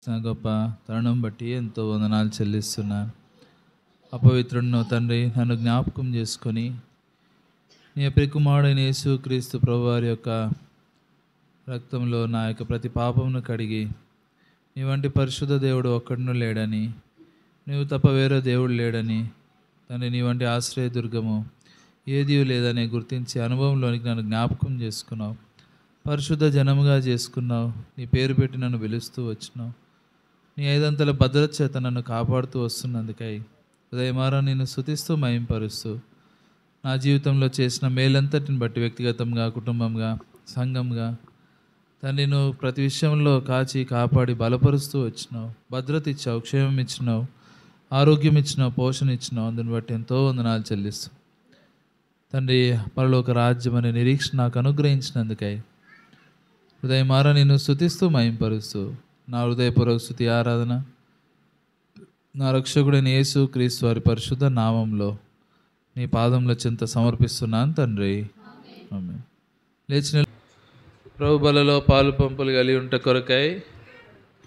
నా గొప్ప తరుణం బట్టి ఎంతో వందనాలు చెల్లిస్తున్నాను. అపవిత్రుడును తండ్రి, నన్ను జ్ఞాపకం చేసుకొని నీ ప్రియకుమారుడైన యేసుక్రీస్తు ప్రభువారి యొక్క రక్తంలో నా యొక్క ప్రతి పాపమును కడిగి నీ వంటి పరిశుద్ధ దేవుడు ఒక్కడును లేడని, నీవు తప్ప వేరే దేవుడు లేడని, తండ్రి నీ వంటి ఆశ్రయదుర్గము ఏదీ లేదని గుర్తించే అనుభవంలోనికి నన్ను జ్ఞాపకం చేసుకున్నావు. పరిశుద్ధ జనముగా చేసుకున్నావు. నీ పేరు పెట్టి నన్ను పిలుస్తూ వచ్చినావు. నీ ఐదంతల భద్రత చేత నన్ను కాపాడుతూ వస్తున్నందుకై ఉదయమారా నిన్ను స్తుతిస్తూ మహింపరుస్తూ నా జీవితంలో చేసిన మేలంతటిని బట్టి వ్యక్తిగతంగా, కుటుంబంగా, సంఘంగా తండ్రి నువ్వు ప్రతి విషయంలో కాచి కాపాడి బలపరుస్తూ వచ్చినావు. భద్రత ఇచ్చావు, క్షేమం ఇచ్చినావు, ఆరోగ్యం ఇచ్చినావు, పోషణ ఇచ్చినావు. అందుని బట్టి ఎంతో వందనాలు చెల్లిస్తూ తండ్రి పరలోక రాజ్యం అనే నిరీక్షణ నాకు అనుగ్రహించినందుకై ఉదయమారా నిన్ను స్తుతిస్తూ మహింపరుస్తూ నా హృదయపూర్వక స్తుతి ఆరాధన నా రక్షకుడైన యేసు క్రీస్తు వారి పరిశుద్ధ నామంలో నీ పాదంలో చెంత సమర్పిస్తున్నాను తండ్రి. ఆమేన్. లేచిన ప్రభు బలలో పాలు పంపులు కలిగి ఉంట కొరకై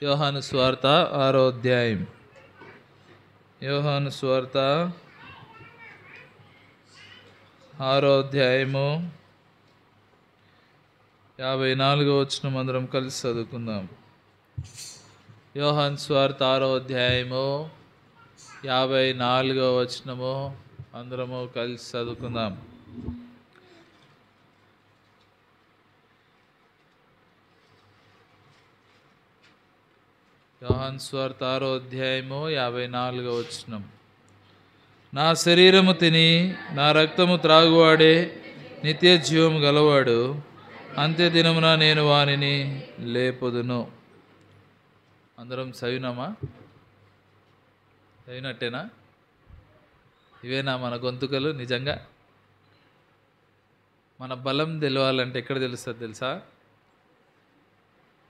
యోహాను సువార్త 6వ అధ్యాయం. యోహాను సువార్త 6వ అధ్యాయము 54వ వచనం అందరం కలిసి చదువుకుందాం. యోహాను సువార్త 6వ అధ్యాయము 54వ వచనము అందరము కలిసి చదువుకుందాం. యోహాను సువార్త 6వ అధ్యాయము 54వ వచనం. నా శరీరము తిని నా రక్తము త్రాగువాడే నిత్య జీవము గలవాడు, అంత్య దినమున నేను వానిని లేపుదును. అందరం చదివినామా? చదివినట్టేనా? ఇవేనా మన గొంతుకలు? నిజంగా మన బలం తెలవాలంటే ఎక్కడ తెలుస్తుంది తెలుసా?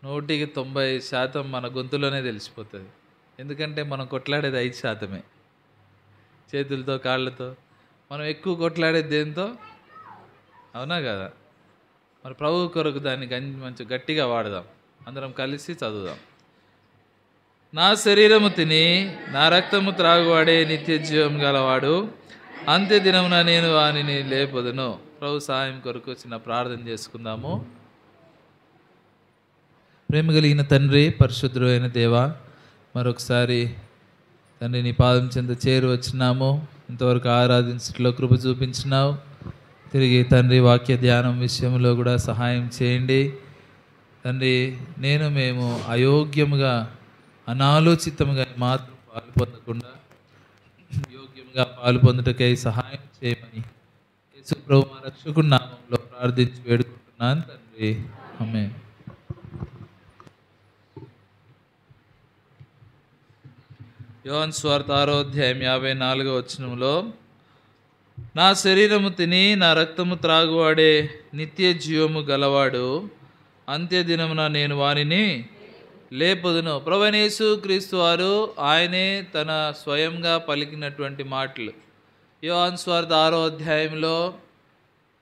100కి 90% మన గొంతులోనే తెలిసిపోతుంది. ఎందుకంటే మనం కొట్లాడేది 5%. చేతులతో, కాళ్ళతో. మనం ఎక్కువ కొట్లాడేది దేంతో? అవునా కదా? మరి ప్రభు కొరకు దాన్ని మంచి గట్టిగా వాడదాం. అందరం కలిసి చదువుదాం. నా శరీరము తిని నా రక్తము త్రాగువాడే నిత్య జీవం గలవాడు, అంత్య దినమున నేను వానిని లేపుదును. ప్రభు సహాయం కొరకు చిన్న ప్రార్థన చేసుకుందాము. ప్రేమ కలిగిన తండ్రి, పరిశుద్ధుడు అయిన దేవా, మరొకసారి తండ్రి నీ పాదం చెంత చేరు వచ్చినాము. ఇంతవరకు ఆరాధించట్లో కృప చూపించినావు. తిరిగి తండ్రి వాక్య ధ్యానం విషయంలో కూడా సహాయం చేయండి తండ్రి. మేము అయోగ్యముగా, అనాలోచితముగా మాత్రం పాలు పొందకుండా యోగ్యముగా పాలు పొందుటకై సహాయం చేయమని యేసు ప్రభు మా రక్షకుడి నామంలో ప్రార్థించి వేడుకుంటున్నాను తండ్రి. ఆమేన్. యోహాను సువార్త 6వ అధ్యాయం 54వ వచనంలో, నా శరీరము తిని నా రక్తము త్రాగువాడే నిత్య జీవము గలవాడు, అంత్య దినమున నేను వానిని లేపుదును. ప్రభువైన యేసు క్రీస్తు వారు ఆయనే తన స్వయంగా పలికినటువంటి మాటలు. యోహాను సువార్త 6వ అధ్యాయంలో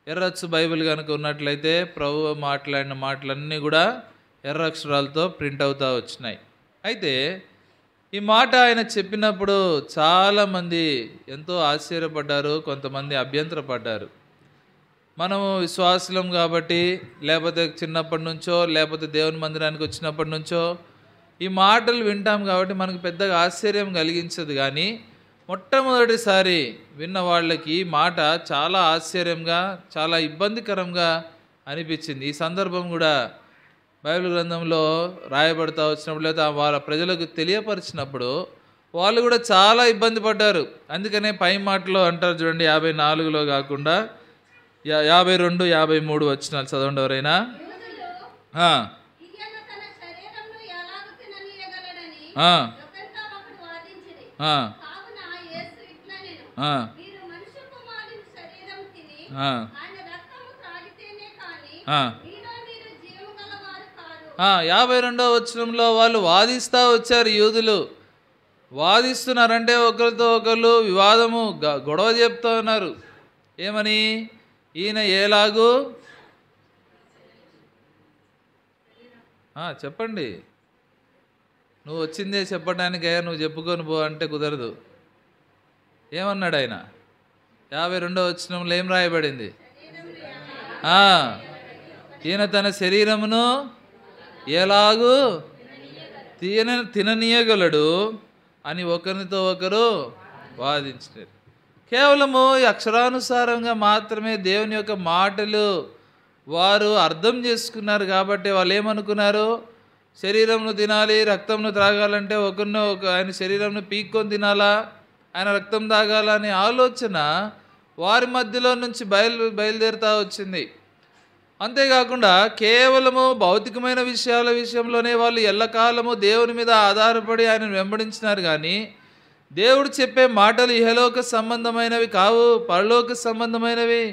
ఎర్రచ్చు బైబిల్ కనుక ఉన్నట్లయితే ప్రభు మాట్లాడిన మాటలన్నీ కూడా ఎర్ర అక్షరాలతో ప్రింట్ అవుతూ వచ్చినాయి. అయితే ఈ మాట ఆయన చెప్పినప్పుడు చాలామంది ఎంతో ఆశ్చర్యపడ్డారు, కొంతమంది అభ్యంతరపడ్డారు. మనము విశ్వాసులం కాబట్టి, లేకపోతే చిన్నప్పటి నుంచో, లేకపోతే దేవుని మందిరానికి వచ్చినప్పటి నుంచో ఈ మాటలు వింటాం కాబట్టి మనకు పెద్దగా ఆశ్చర్యం కలిగించదు. కానీ మొట్టమొదటిసారి విన్న వాళ్ళకి ఈ మాట చాలా ఆశ్చర్యంగా, చాలా ఇబ్బందికరంగా అనిపించింది. ఈ సందర్భం కూడా బైబిల్ గ్రంథంలో రాయబడతా వచ్చినప్పుడు, లేదా వాళ్ళ ప్రజలకు తెలియపరిచినప్పుడు వాళ్ళు కూడా చాలా ఇబ్బంది పడ్డారు. అందుకనే పై మాటలో అంటారు చూడండి, 54లో కాకుండా 52, 53 వచనాలు చదవండి ఎవరైనా. ఆ 52వ వచనంలో వాళ్ళు వాదిస్తూ వచ్చారు. యూదులు వాదిస్తున్నారంటే ఒకరితో ఒకరు వివాదము, గొడవ చెప్తూ ఉన్నారు. ఏమని? ఈయన ఎలాగూ చెప్పండి. నువ్వు వచ్చిందే చెప్పడానికే, నువ్వు చెప్పుకొని పో అంటే కుదరదు. ఏమన్నాడు ఆయన? 52వ వచనంలో ఏం రాయబడింది? ఈయన తన శరీరమును ఎలాగూ తిననీయగలడు అని ఒకరితో ఒకరు వాదించారు. కేవలము అక్షరానుసారంగా మాత్రమే దేవుని యొక్క మాటలు వారు అర్థం చేసుకున్నారు. కాబట్టి వాళ్ళు ఏమనుకున్నారు? శరీరంను తినాలి, రక్తంను త్రాగాలంటే ఆయన శరీరంను పీక్కొని తినాలా, ఆయన రక్తం తాగాలా అనే ఆలోచన వారి మధ్యలో నుంచి బయలుదేరుతూ వచ్చింది. అంతేకాకుండా కేవలము భౌతికమైన విషయాల విషయంలోనే వాళ్ళు ఎల్లకాలము దేవుని మీద ఆధారపడి ఆయనను వెంబడించినారు. కానీ దేవుడు చెప్పే మాటలు ఇహలోక సంబంధమైనవి కావు, పరలోక సంబంధమైనవి.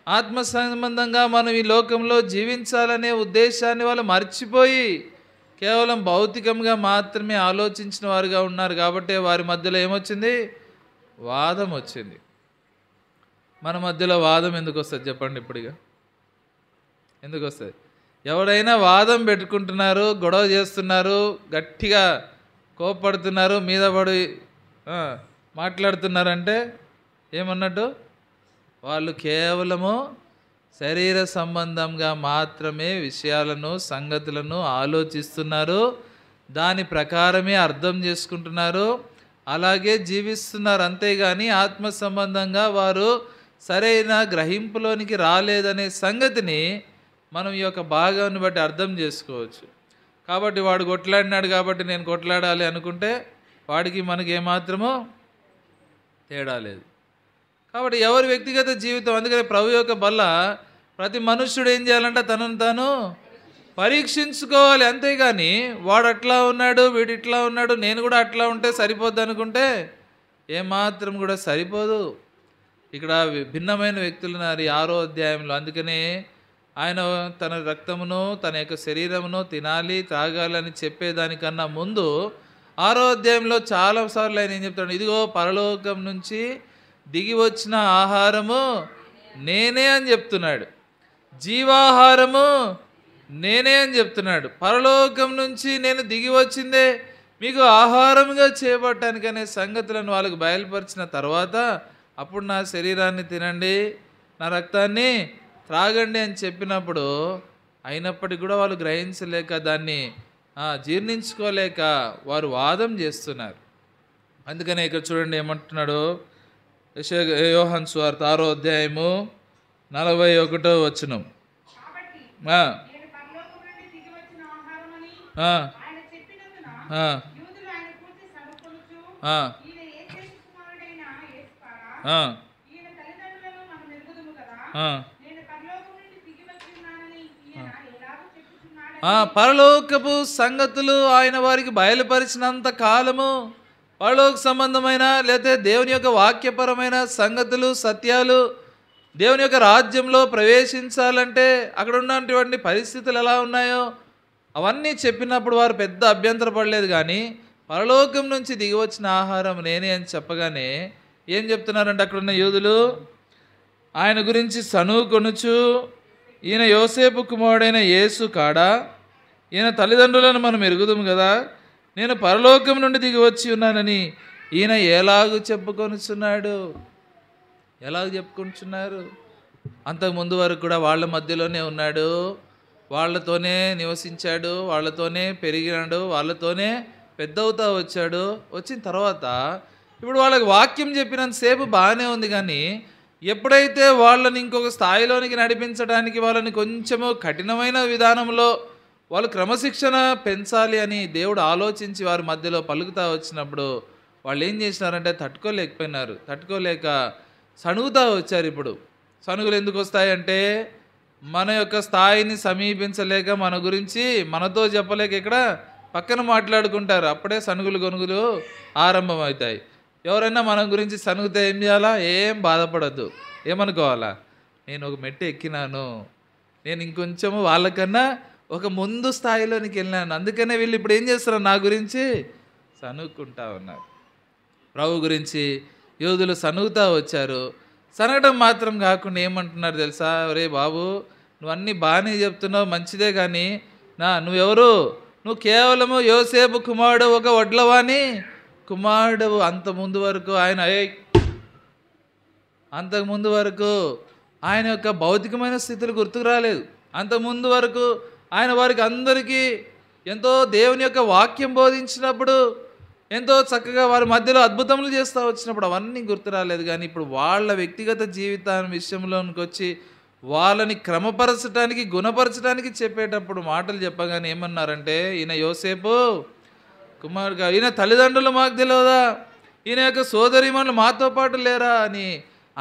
ఆత్మ సంబంధంగా మనం ఈ లోకంలో జీవించాలనే ఉద్దేశాన్ని వాళ్ళు మర్చిపోయి కేవలం భౌతికంగా మాత్రమే ఆలోచించిన వారుగా ఉన్నారు. కాబట్టి వారి మధ్యలో ఏమొచ్చింది? వాదం వచ్చింది. మన మధ్యలో వాదం ఎందుకు వస్తుంది చెప్పండి? ఇప్పుడుగా ఎందుకు వస్తుంది? ఎవరైనా వాదం పెట్టుకుంటున్నారు, గొడవ చేస్తున్నారు, గట్టిగా కోపడుతున్నారు, మీద పడి మాట్లాడుతున్నారంటే ఏమన్నట్టు? వాళ్ళు కేవలము శరీర సంబంధంగా మాత్రమే విషయాలను, సంగతులను ఆలోచిస్తున్నారు, దాని ప్రకారమే అర్థం చేసుకుంటున్నారు, అలాగే జీవిస్తున్నారు. అంతేగాని ఆత్మ సంబంధంగా వారు సరైన గ్రహింపులోనికి రాలేదనే సంగతిని మనం ఈ యొక్క భాగాన్ని బట్టి అర్థం చేసుకోవచ్చు. కాబట్టి వాడు కొట్లాడినాడు కాబట్టి నేను కొట్లాడాలి అనుకుంటే వాడికి మనకి ఏమాత్రమో తేడా లేదు. కాబట్టి ఎవరి వ్యక్తిగత జీవితం, అందుకని ప్రభు యొక్క బల్ల ప్రతి మనుష్యుడు ఏం చేయాలంటే తనను తాను పరీక్షించుకోవాలి. అంతేగాని వాడు అట్లా ఉన్నాడు, వీడు ఇట్లా ఉన్నాడు, నేను కూడా అట్లా ఉంటే సరిపోద్ది అనుకుంటే ఏమాత్రం కూడా సరిపోదు. ఇక్కడ భిన్నమైన వ్యక్తులు ఉన్నారు 6వ అధ్యాయంలో. అందుకనే ఆయన తన రక్తమును, తన యొక్క శరీరమును తినాలి, త్రాగాలని చెప్పేదానికన్నా ముందు 6వ అధ్యాయంలో చాలాసార్లు ఆయన ఏం చెప్తాడు? ఇదిగో పరలోకం నుంచి దిగి వచ్చిన ఆహారము నేనే అని చెప్తున్నాడు. జీవాహారము నేనే అని చెప్తున్నాడు. పరలోకం నుంచి నేను దిగి వచ్చిందే మీకు ఆహారముగా చేయబడటానికి అనే సంగతులను వాళ్ళకు బయలుపరిచిన తర్వాత అప్పుడు నా శరీరాన్ని తినండి, నా రక్తాన్ని త్రాగండి అని చెప్పినప్పుడు అయినప్పటికీ కూడా వాళ్ళు గ్రహించలేక, దాన్ని జీర్ణించుకోలేక వారు వాదం చేస్తున్నారు. అందుకనే ఇక్కడ చూడండి ఏమంటున్నాడు? యోహాను సువార్త 6వ అధ్యాయము 41వ వచనం. పరలోకపు సంగతులు ఆయన వారికి బయలుపరిచినంత కాలము పరలోక సంబంధమైన లేదా దేవుని యొక్క వాక్యపరమైన సంగతులు, సత్యాలు, దేవుని యొక్క రాజ్యంలో ప్రవేశించాలంటే అక్కడ ఉన్నటువంటి పరిస్థితులు ఎలా ఉన్నాయో అవన్నీ చెప్పినప్పుడు వారు పెద్ద అభ్యంతరపడలేదు. కానీ పరలోకం నుంచి దిగి వచ్చిన ఆహారం నేనే అని చెప్పగానే ఏం చెప్తున్నారంటే అక్కడున్న యూదులు ఆయన గురించి సనుకొనుచు, ఈయన యోసేపు కుమారుడైన యేసు కాడా, ఈయన తల్లిదండ్రులను మనం ఎరుగుదుము కదా, నేను పరలోకం నుండి దిగి వచ్చి ఉన్నానని ఈయన ఎలాగూ చెప్పుకొనుచున్నాడు? ఎలాగ చెప్పుకుంటున్నారు? అంతకుముందు వరకు కూడా వాళ్ళ మధ్యలోనే ఉన్నాడు, వాళ్ళతోనే నివసించాడు, వాళ్ళతోనే పెరిగినాడు, వాళ్ళతోనే పెద్దవుతా వచ్చాడు. వచ్చిన తర్వాత ఇప్పుడు వాళ్ళకి వాక్యం చెప్పినంతసేపు బాగానే ఉంది. కానీ ఎప్పుడైతే వాళ్ళని ఇంకొక స్థాయిలోనికి నడిపించడానికి వాళ్ళని కొంచెము కఠినమైన విధానంలో వాళ్ళు క్రమశిక్షణ పెంచాలి అని దేవుడు ఆలోచించి వారి మధ్యలో పలుకుతా వచ్చినప్పుడు వాళ్ళు ఏం చేసినారంటే తట్టుకోలేకపోయినారు. తట్టుకోలేక సణుగుతా వచ్చారు. ఇప్పుడు సణుగులు ఎందుకు వస్తాయంటే మన యొక్క స్థాయిని సమీపించలేక, మన గురించి మనతో చెప్పలేక ఇక్కడ పక్కన మాట్లాడుకుంటారు. అప్పుడే సణుగులు గొనుగులు ఆరంభమవుతాయి. ఎవరైనా మన గురించి సణుగుతే ఏం చేయాలా? ఏం బాధపడద్దు. ఏమనుకోవాలా? నేను ఒక మెట్టు ఎక్కినాను, నేను ఇంకొంచెము వాళ్ళకన్నా ఒక ముందు స్థాయిలోనికి వెళ్ళినాను, అందుకనే వీళ్ళు ఇప్పుడు ఏం చేస్తారు? నా గురించి సణుక్కుంటా ఉన్నారు. ప్రభు గురించి యోధులు సణుగుతా వచ్చారు. సనగడం మాత్రం కాకుండా ఏమంటున్నారు తెలుసా? ఒరే బాబు, నువ్వు అన్నీ బాగానే చెప్తున్నావు, మంచిదే, కానీ నువ్వెవరు? నువ్వు కేవలము యోసేపు కుమారుడు, ఒక వడ్లవాణి కుమారుడు. అంతకుముందు వరకు అంతకుముందు వరకు ఆయన యొక్క భౌతికమైన స్థితులు గుర్తుకు రాలేదు. అంతకుముందు వరకు ఆయన వారికి అందరికీ ఎంతో దేవుని యొక్క వాక్యం బోధించినప్పుడు, ఎంతో చక్కగా వారి మధ్యలో అద్భుతములు చేస్తూ వచ్చినప్పుడు అవన్నీ గుర్తు రాలేదు. కానీ ఇప్పుడు వాళ్ళ వ్యక్తిగత జీవితాన్ని విషయంలోనికి వచ్చి వాళ్ళని క్రమపరచడానికి, గుణపరచడానికి చెప్పేటప్పుడు మాటలు చెప్పగానే ఏమన్నారంటే, ఈయన యోసేపు కుమారుడుగా, ఈయన తల్లిదండ్రులు మాకు తెలియదా, ఈయన యొక్క సోదరీమణులు మాతో పాటు లేరా అని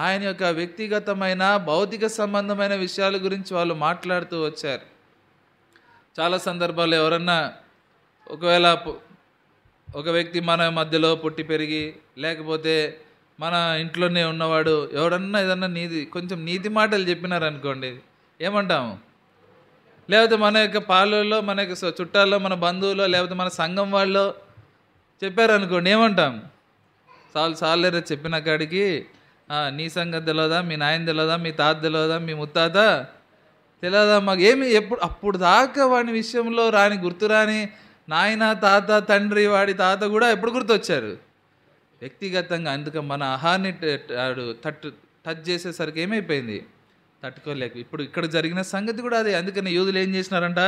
ఆయన యొక్క వ్యక్తిగతమైన భౌతిక సంబంధమైన విషయాల గురించి వాళ్ళు మాట్లాడుతూ వచ్చారు. చాలా సందర్భాల్లో ఎవరన్నా ఒకవేళ ఒక వ్యక్తి మన మధ్యలో పుట్టి పెరిగి, లేకపోతే మన ఇంట్లోనే ఉన్నవాడు ఎవడన్నా ఏదన్నా కొంచెం నీతి మాటలు చెప్పినారనుకోండి, ఏమంటాము? లేకపోతే మన యొక్క పాలల్లో, మన యొక్క చుట్టాల్లో, మన బంధువుల్లో, లేకపోతే మన సంఘం వాళ్ళు చెప్పారనుకోండి, ఏమంటాం? చాలేరా చెప్పిన కాడికి, నీ సంగతి తెలియదా, మీ నాయన తెలియదా, మీ తాత తెలియదా, మీ ముత్తాత తెలియదా, మాకు ఏమి ఎప్పుడు అప్పుడు దాకా వాడి విషయంలో గుర్తురాని నాయన, తాత, తండ్రి, వాడి తాత కూడా ఎప్పుడు గుర్తొచ్చారు వ్యక్తిగతంగా. అందుకే మన ఆహాన్ని టచ్ చేసేసరికి ఏమైపోయింది, తట్టుకోలేక. ఇప్పుడు ఇక్కడ జరిగిన సంగతి కూడా అదే. అందుకని యూదులు ఏం చేసినారంట,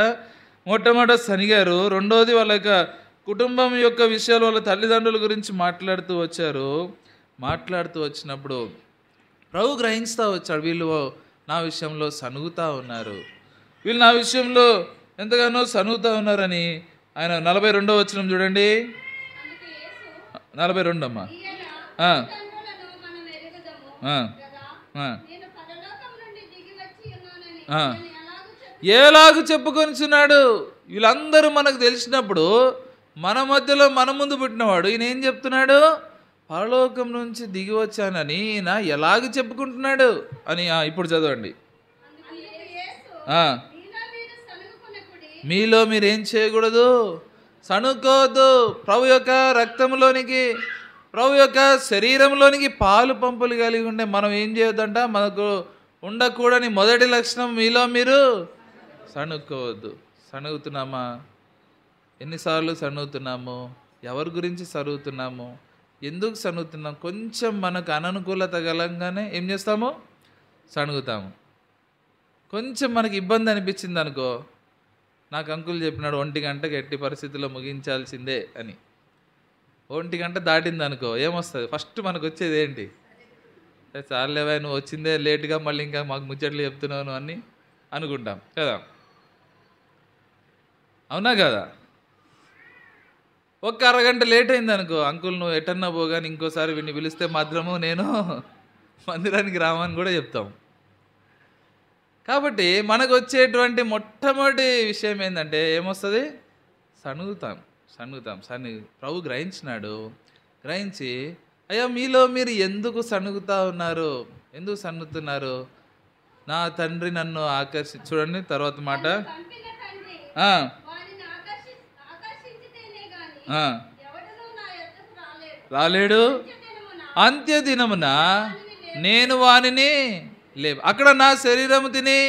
మొట్టమొదట సనిగారు, రెండోది వాళ్ళ యొక్క కుటుంబం యొక్క విషయాలు, వాళ్ళ తల్లిదండ్రుల గురించి మాట్లాడుతూ వచ్చారు. మాట్లాడుతూ వచ్చినప్పుడు ప్రభు గ్రహిస్తూ వచ్చాడు, వీళ్ళు నా విషయంలో సనుగుతూ ఉన్నారు, వీళ్ళు నా విషయంలో ఎంతగానో సనుగుతూ ఉన్నారని. ఆయన 42వ వచనం చూడండి, 42 అమ్మా. ఎలాగూ చెప్పుకొనిచున్నాడు. వీళ్ళందరూ మనకు తెలిసినప్పుడు మన మధ్యలో మన ముందు పుట్టినవాడు ఈయన ఏం చెప్తున్నాడు, పరలోకం నుంచి దిగి వచ్చానని ఈయన ఎలాగ చెప్పుకుంటున్నాడు అని. ఇప్పుడు చదవండి, మీలో మీరేం చేయకూడదు, సణుకోవద్దు. ప్రభు యొక్క రక్తంలోనికి, ప్రభు యొక్క శరీరంలోనికి పాలు పంపులు కలిగి ఉండే మనం ఏం చేయొద్దంట, మనకు ఉండకూడని మొదటి లక్షణం, మీలో మీరు సణుకోవద్దు. సణుగుతున్నామా? ఎన్నిసార్లు సణుగుతున్నాము? ఎవరి గురించి సరుగుతున్నాము? ఎందుకు సణుగుతున్నాం? కొంచెం మనకు అననుకూలత కలంగానే ఏం చేస్తాము, సణుగుతాము. కొంచెం మనకి ఇబ్బంది అనిపించింది అనుకో, నాకు అంకుల్ చెప్పినాడు 1 గంటకి ఎట్టి పరిస్థితుల్లో ముగించాల్సిందే అని. 1 గంట దాటింది అనుకో, ఏమొస్తుంది? ఫస్ట్ మనకు వచ్చేది ఏంటి? చాలేవా నువ్వు వచ్చిందే లేటుగా, మళ్ళీ ఇంకా మాకు ముచ్చట్లు చెప్తున్నావు అని అనుకుంటాం కదా, అవునా కదా? ఒక్క అరగంట లేట్ అయింది అనుకో, అంకుల్ నువ్వు ఎటన్నా పోగాని ఇంకోసారి వీడిని పిలిస్తే మాత్రము నేను మందిరానికి రామని కూడా చెప్తాం. కాబట్టి మనకు వచ్చేటువంటి మొట్టమొదటి విషయం ఏంటంటే ఏమొస్తుంది, సణుగుతాం. ప్రభు గ్రహించినాడు. గ్రహించి, అయ్యా మీలో మీరు ఎందుకు సణుగుతా ఉన్నారు, ఎందుకు సణుగుతున్నారు? నా తండ్రి నన్ను చూడండి తర్వాత మాట, రాలేడు, అంత్యదినమున నేను వానిని లేవు. అక్కడ నా శరీరము తిని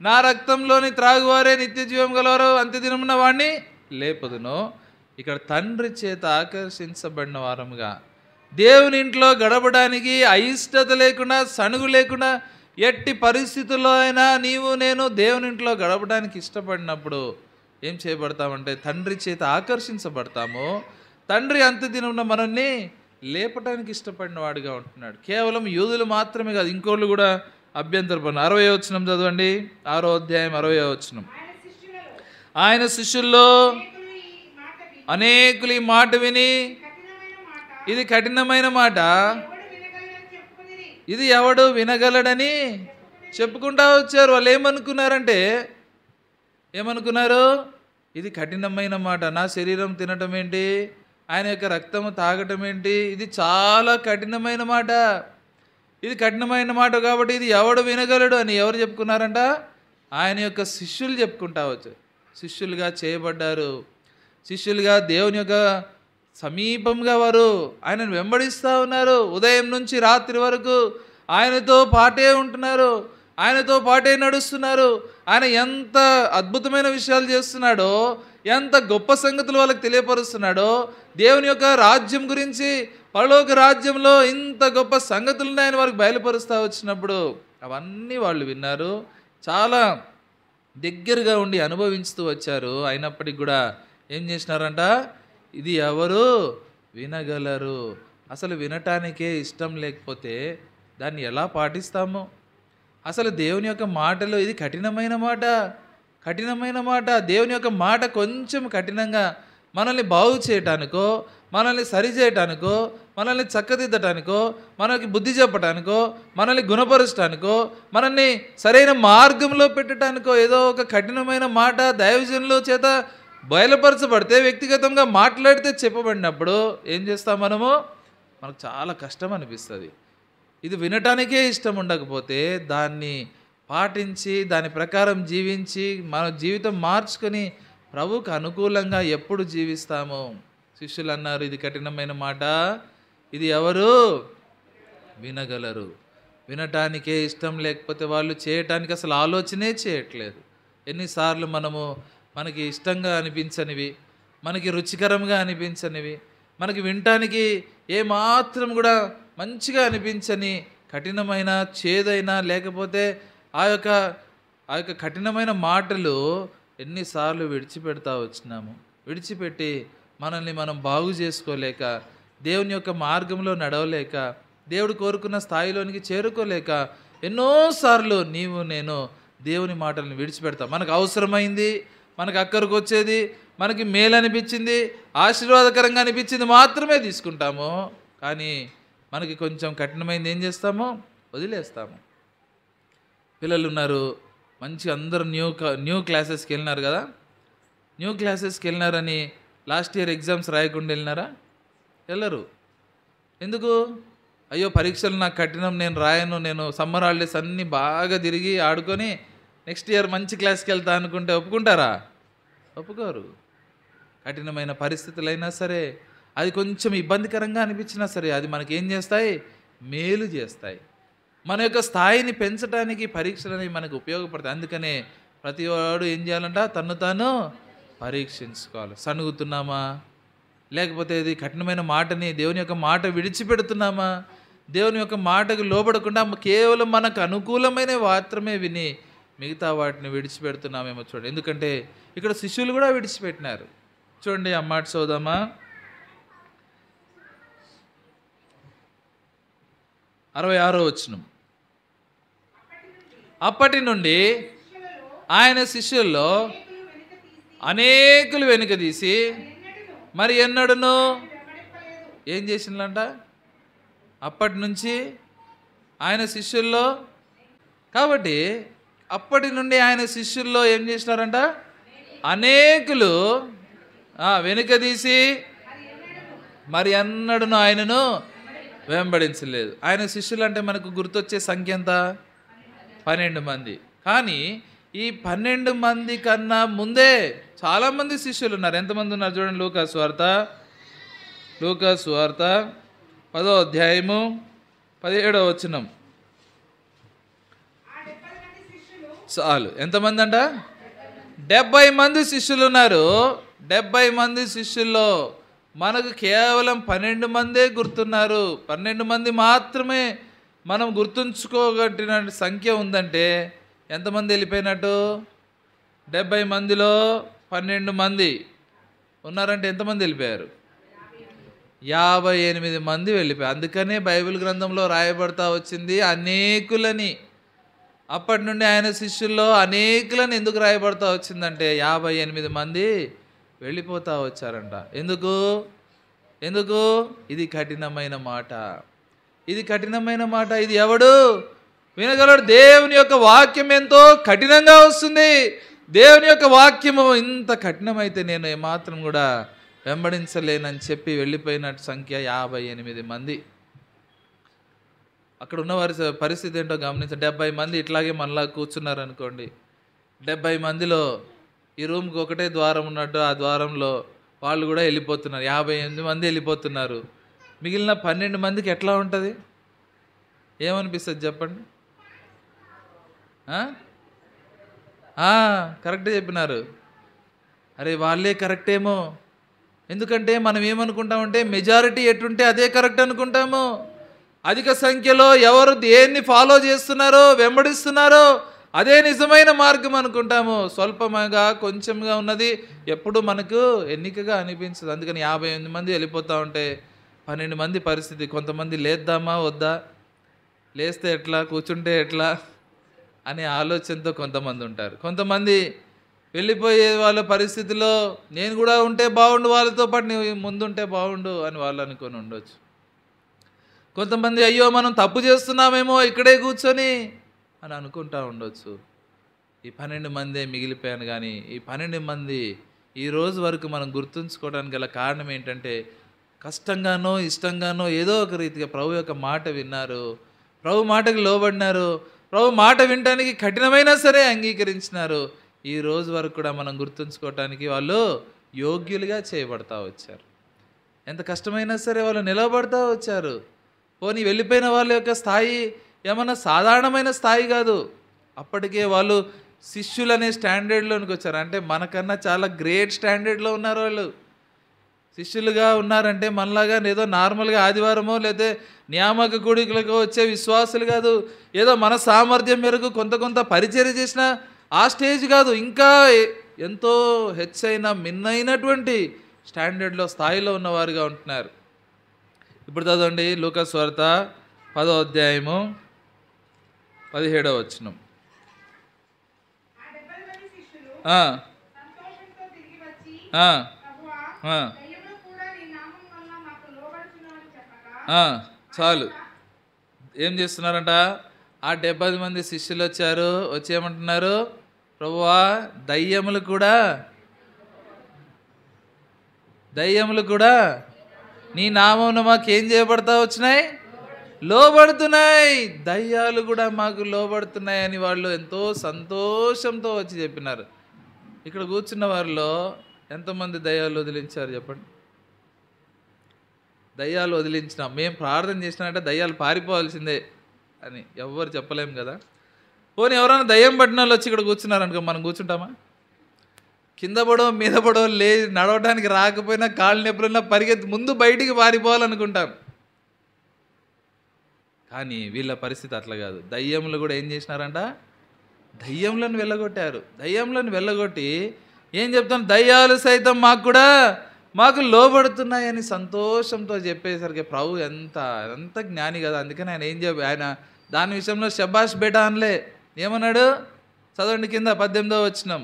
నా రక్తంలోని త్రాగువారే నిత్య జీవం గలవారు, అంత్యదినమున వాడిని లేపదును. ఇక్కడ తండ్రి చేత ఆకర్షించబడిన వారముగా దేవుని ఇంట్లో గడపడానికి అయిష్టత లేకుండా, సణుగు లేకుండా, ఎట్టి పరిస్థితుల్లో అయినా నీవు నేను దేవుని ఇంట్లో గడపడానికి ఇష్టపడినప్పుడు ఏం చేయబడతామంటే తండ్రి చేత ఆకర్షించబడతాము. తండ్రి అంత్యదినమున మనల్ని లేపటానికి ఇష్టపడిన వాడిగా ఉంటున్నాడు. కేవలం యూదులు మాత్రమే కాదు, ఇంకోళ్ళు కూడా అభ్యంతరపడిన. 60వ వచనం చదవండి, 6వ అధ్యాయం 60వ వచనం. ఆయన శిష్యుల్లో అనేకులు ఈ మాట విని, ఇది కఠినమైన మాట, ఇది ఎవడు వినగలడని చెప్పుకుంటా వచ్చారు. వాళ్ళు ఏమనుకున్నారు? ఇది కఠినమైన మాట, నా శరీరం తినటం ఏంటి, ఆయన యొక్క రక్తము తాగటం ఏంటి, ఇది చాలా కఠినమైన మాట, ఇది కఠినమైన మాట కాబట్టి ఇది ఎవడు వినగలడు అని ఎవరు చెప్పుకున్నారంట? ఆయన యొక్క శిష్యులు చెప్పుకుంటా వచ్చారు. శిష్యులుగా చేయబడ్డారు. శిష్యులుగా దేవుని యొక్క సమీపంగా వారు ఆయనను వెంబడిస్తూ ఉన్నారు. ఉదయం నుంచి రాత్రి వరకు ఆయనతో పాటే ఉంటున్నారు, ఆయనతో పాటే నడుస్తున్నారు. ఆయన ఎంత అద్భుతమైన విషయాలు చేస్తున్నాడో, ఎంత గొప్ప సంగతులు వాళ్ళకి తెలియపరుస్తున్నాడో, దేవుని యొక్క రాజ్యం గురించి, పరలోక రాజ్యంలో ఇంత గొప్ప సంగతులు ఉన్నాయని వారికి బయలుపరుస్తూ వచ్చినప్పుడు అవన్నీ వాళ్ళు విన్నారు, చాలా దగ్గరగా ఉండి అనుభవించుతూ వచ్చారు. అయినప్పటికీ కూడా ఏం చేసినారంట, ఇది ఎవరు వినగలరు. అసలు వినటానికే ఇష్టం లేకపోతే దాన్ని ఎలా పాటిస్తాము? అసలు దేవుని యొక్క మాటలో ఇది కఠినమైన మాట, కఠినమైన మాట. దేవుని యొక్క మాట కొంచెం కఠినంగా మనల్ని బాగు చేయటానికో, మనల్ని సరి చేయటానికో, మనల్ని చక్కదిద్దటానికో, మనకి బుద్ధి చెప్పటానికో, మనల్ని గుణపరచటానికో, మనల్ని సరైన మార్గంలో పెట్టడానికో ఏదో ఒక కఠినమైన మాట దైవజనుల చేత బయలుపరచబడితే, వ్యక్తిగతంగా మాట్లాడితే చెప్పబడినప్పుడు ఏం చేస్తాం మనము? మనకు చాలా కష్టం అనిపిస్తుంది. ఇది వినటానికే ఇష్టం ఉండకపోతే దాన్ని పాటించి దాని ప్రకారం జీవించి మన జీవితం మార్చుకొని ప్రభువుకు అనుకూలంగా ఎప్పుడు జీవిస్తాము? శిష్యులు అన్నారు, ఇది కఠినమైన మాట, ఇది ఎవరు వినగలరు. వినటానికే ఇష్టం లేకపోతే వాళ్ళు చేయటానికి అసలు ఆలోచనే చేయట్లేదు. ఎన్నిసార్లు మనకి ఇష్టంగా అనిపించనివి, మనకి రుచికరంగా అనిపించనివి, మనకి వినటానికి ఏమాత్రం కూడా మంచిగా అనిపించని కఠినమైన, చేదైన, లేకపోతే ఆ యొక్క కఠినమైన మాటలు ఎన్నిసార్లు విడిచిపెడతా వచ్చినాము. విడిచిపెట్టి మనల్ని మనం బాగు చేసుకోలేక, దేవుని యొక్క మార్గంలో నడవలేక, దేవుడు కోరుకున్న స్థాయిలోనికి చేరుకోలేక ఎన్నోసార్లు నీవు నేను దేవుని మాటలను విడిచిపెడతాం. మనకు అవసరమైంది, మనకు అక్కడికి వచ్చేది, మనకి మేలు అనిపించింది, ఆశీర్వాదకరంగా అనిపించింది మాత్రమే తీసుకుంటాము. కానీ మనకి కొంచెం కఠినమైంది ఏం చేస్తాము? వదిలేస్తాము. పిల్లలు ఉన్నారు, మంచి అందరూ న్యూ క్లాసెస్కి వెళ్ళినారు కదా. న్యూ క్లాసెస్కి వెళ్ళినారని లాస్ట్ ఇయర్ ఎగ్జామ్స్ రాయకుండా వెళ్ళినారా? వెళ్ళరు. ఎందుకు? అయ్యో పరీక్షలు నాకు కఠినం, నేను రాయను, నేను సమ్మర్ హాలిడేస్ అన్నీ బాగా తిరిగి ఆడుకొని నెక్స్ట్ ఇయర్ మంచి క్లాస్కి వెళ్తా అనుకుంటే ఒప్పుకుంటారా? ఒప్పుకోరు. కఠినమైన పరిస్థితులైనా సరే, అది కొంచెం ఇబ్బందికరంగా అనిపించినా సరే అది మనకేం చేస్తాయి? మేలు చేస్తాయి. మన యొక్క స్థాయిని పెంచడానికి పరీక్షలు అనేవి మనకు ఉపయోగపడతాయి. అందుకనే ప్రతివాడు ఏం చేయాలంట? తన్ను తాను పరీక్షించుకోవాలి. సణుగుతున్నామా? లేకపోతే ఇది కఠినమైన మాటని, దేవుని యొక్క మాట విడిచిపెడుతున్నామా? దేవుని యొక్క మాటకు లోబడకుండా కేవలం మనకు అనుకూలమైన మాత్రమే విని మిగతా వాటిని విడిచిపెడుతున్నామేమో చూడండి. ఎందుకంటే ఇక్కడ శిష్యులు కూడా విడిచిపెట్టినారు. చూడండి ఆ మాట చదువుదామా. 66వ వచనం. అప్పటి నుండి ఆయన శిష్యుల్లో అనేకులు వెనుకదీసి మరి ఎన్నడూను ఏం చేసిందంట? అప్పటి నుంచి ఆయన శిష్యుల్లో, కాబట్టి అప్పటి నుండి ఆయన శిష్యుల్లో ఏం చేసినారంట? అనేకులు వెనుకదీసి మరి ఎన్నడూను ఆయనను వెంబడించలేదు. ఆయన శిష్యులు అంటే మనకు గుర్తొచ్చే సంఖ్య ఎంత? 12 మంది. కానీ ఈ 12 మంది కన్నా ముందే చాలామంది శిష్యులు ఉన్నారు. ఎంతమంది ఉన్నారు చూడండి. లూకాసు వార్త 10వ అధ్యాయము 17వ వచనం. చాలు. ఎంతమంది అంట? 70 మంది శిష్యులు ఉన్నారు. 70 మంది శిష్యుల్లో మనకు కేవలం 12 మందే గుర్తున్నారు. 12 మంది మాత్రమే మనం గుర్తుంచుకోగట్టిన సంఖ్య ఉందంటే ఎంతమంది వెళ్ళిపోయినట్టు? 70 మందిలో 12 మంది ఉన్నారంటే ఎంతమంది వెళ్ళిపోయారు? 58 మంది వెళ్ళిపోయారు. అందుకనే బైబిల్ గ్రంథంలో రాయబడతా వచ్చింది అనేకులని. అప్పటి నుండి ఆయన శిష్యుల్లో అనేకులని ఎందుకు రాయబడతా వచ్చిందంటే 58 మంది వెళ్ళిపోతా వచ్చారంట. ఎందుకు? ఇది కఠినమైన మాట. ఇది కఠినమైన మాట. ఇది ఎవడు వినగలడు? దేవుని యొక్క వాక్యం ఎంతో కఠినంగా వస్తుంది. దేవుని యొక్క వాక్యము ఇంత కఠినమైతే నేను ఏమాత్రం కూడా వెంబడించలేనని చెప్పి వెళ్ళిపోయిన సంఖ్య 58 మంది. అక్కడ ఉన్న వారి పరిస్థితి ఏంటో గమనించండి. 70 మంది ఇట్లాగే మనలా కూర్చున్నారు అనుకోండి. 70 మందిలో ఈ రూమ్కి ఒకటే ద్వారం ఉన్నట్టు ఆ ద్వారంలో వాళ్ళు కూడా వెళ్ళిపోతున్నారు. 58 మంది వెళ్ళిపోతున్నారు. మిగిలిన 12 మందికి ఎట్లా ఉంటుంది? ఏమనిపిస్తుంది చెప్పండి? కరెక్ట్గా చెప్పినారు. అరే వాళ్ళే కరెక్ట్ ఏమో. ఎందుకంటే మనం ఏమనుకుంటామంటే మెజారిటీ ఎటుంటే అదే కరెక్ట్ అనుకుంటాము. అధిక సంఖ్యలో ఎవరు దేన్ని ఫాలో చేస్తున్నారో వెంబడిస్తున్నారో అదే నిజమైన మార్గం అనుకుంటాము. స్వల్పంగా కొంచెంగా ఉన్నది ఎప్పుడు మనకు ఎన్నికగా అనిపించదు. అందుకని 58 మంది వెళ్ళిపోతూ ఉంటే 12 మంది పరిస్థితి, కొంతమంది లేద్దామా వద్దా, లేస్తే ఎట్లా, కూర్చుంటే ఎట్లా అనే ఆలోచనతో కొంతమంది ఉంటారు. కొంతమంది వెళ్ళిపోయే వాళ్ళ పరిస్థితిలో నేను కూడా ఉంటే బాగుండు, వాళ్ళతో పాటు నేను ముందుంటే బాగుండు అని వాళ్ళు అనుకొని ఉండొచ్చు. కొంతమంది అయ్యో మనం తప్పు చేస్తున్నామేమో ఇక్కడే కూర్చొని అని అనుకుంటా ఉండొచ్చు. ఈ 12 మందే మిగిలిపోయాను. కానీ ఈ 12 మంది ఈ రోజు వరకు మనం గుర్తుంచుకోవడానికి గల కారణం ఏంటంటే కష్టంగానో ఇష్టంగానో ఏదో ఒక రీతిగా ప్రభు యొక్క మాట విన్నారు, ప్రభు మాటకి లోబడినారు, ప్రభు మాట వినటానికి కఠినమైనా సరే అంగీకరించినారు. ఈ రోజు వరకు కూడా మనం గుర్తుంచుకోవటానికి వాళ్ళు యోగ్యులుగా చేయబడతా వచ్చారు. ఎంత కష్టమైనా సరే వాళ్ళు నిలబడతా వచ్చారు. పోనీ వెళ్ళిపోయిన వాళ్ళ యొక్క స్థాయి ఏమన్నా సాధారణమైన స్థాయి కాదు. అప్పటికే వాళ్ళు శిష్యులు అనే స్టాండర్డ్లోనికి వచ్చారు. అంటే మనకన్నా చాలా గ్రేట్ స్టాండర్డ్లో ఉన్నారు వాళ్ళు. శిష్యులుగా ఉన్నారంటే మనలాగా ఏదో నార్మల్గా ఆదివారమో లేదా నియామక కూడికలకు వచ్చే విశ్వాసులు కాదు. ఏదో మన సామర్థ్యం మేరకు కొంత పరిచర్య చేసిన ఆ స్టేజ్ కాదు. ఇంకా ఎంతో హెచ్చైన మిన్నైనటువంటి స్టాండర్డ్లో స్థాయిలో ఉన్నవారుగా ఉంటున్నారు. ఇప్పుడు చదవండి లూకా సువార్త 10వ అధ్యాయము 17వ వచనం. చాలు. ఏం చేస్తున్నారంట? ఆ 70 మంది శిష్యులు వచ్చారు. వచ్చి ఏమంటున్నారు? ప్రభువా దయ్యములు కూడా నీ నామమున మాకేం చేయబడతా వచ్చినాయి? లోబడుతున్నాయి. దయ్యాలు కూడా మాకు లోబడుతున్నాయి అని వాళ్ళు ఎంతో సంతోషంతో వచ్చి చెప్పినారు. ఇక్కడ కూర్చున్న వారిలో ఎంతమంది దయ్యాలు వదిలించారు చెప్పండి? దయ్యాలు వదిలించినాం, మేము ప్రార్థన చేసినామంటే దయ్యాలు పారిపోవాల్సిందే అని ఎవ్వరు చెప్పలేము కదా. పోనీ ఎవరైనా దయ్యం పట్టిన వాళ్ళు వచ్చి ఇక్కడ కూర్చున్నారనుకో, మనం కూర్చుంటామా? కింద పడో మీద పడో నడవడానికి రాకపోయినా కాళ్ళు నొప్పులున్నా పరిగెత్తి ముందు బయటికి పారిపోవాలనుకుంటాం. కానీ వీళ్ళ పరిస్థితి అట్లా కాదు. దయ్యములు కూడా ఏం చేసినారంట? దయ్యములను వెళ్ళగొట్టారు. దయ్యములను వెళ్ళగొట్టి ఏం చెప్తాను? దయ్యాలు సైతం మాకు లోబడుతున్నాయని సంతోషంతో చెప్పేసరికి ప్రభు ఎంత జ్ఞాని కదా. అందుకని ఆయన దాని విషయంలో శబాష్ బేటా అనలే. ఏమన్నాడు? చదవండి కింద 18వ వచనం.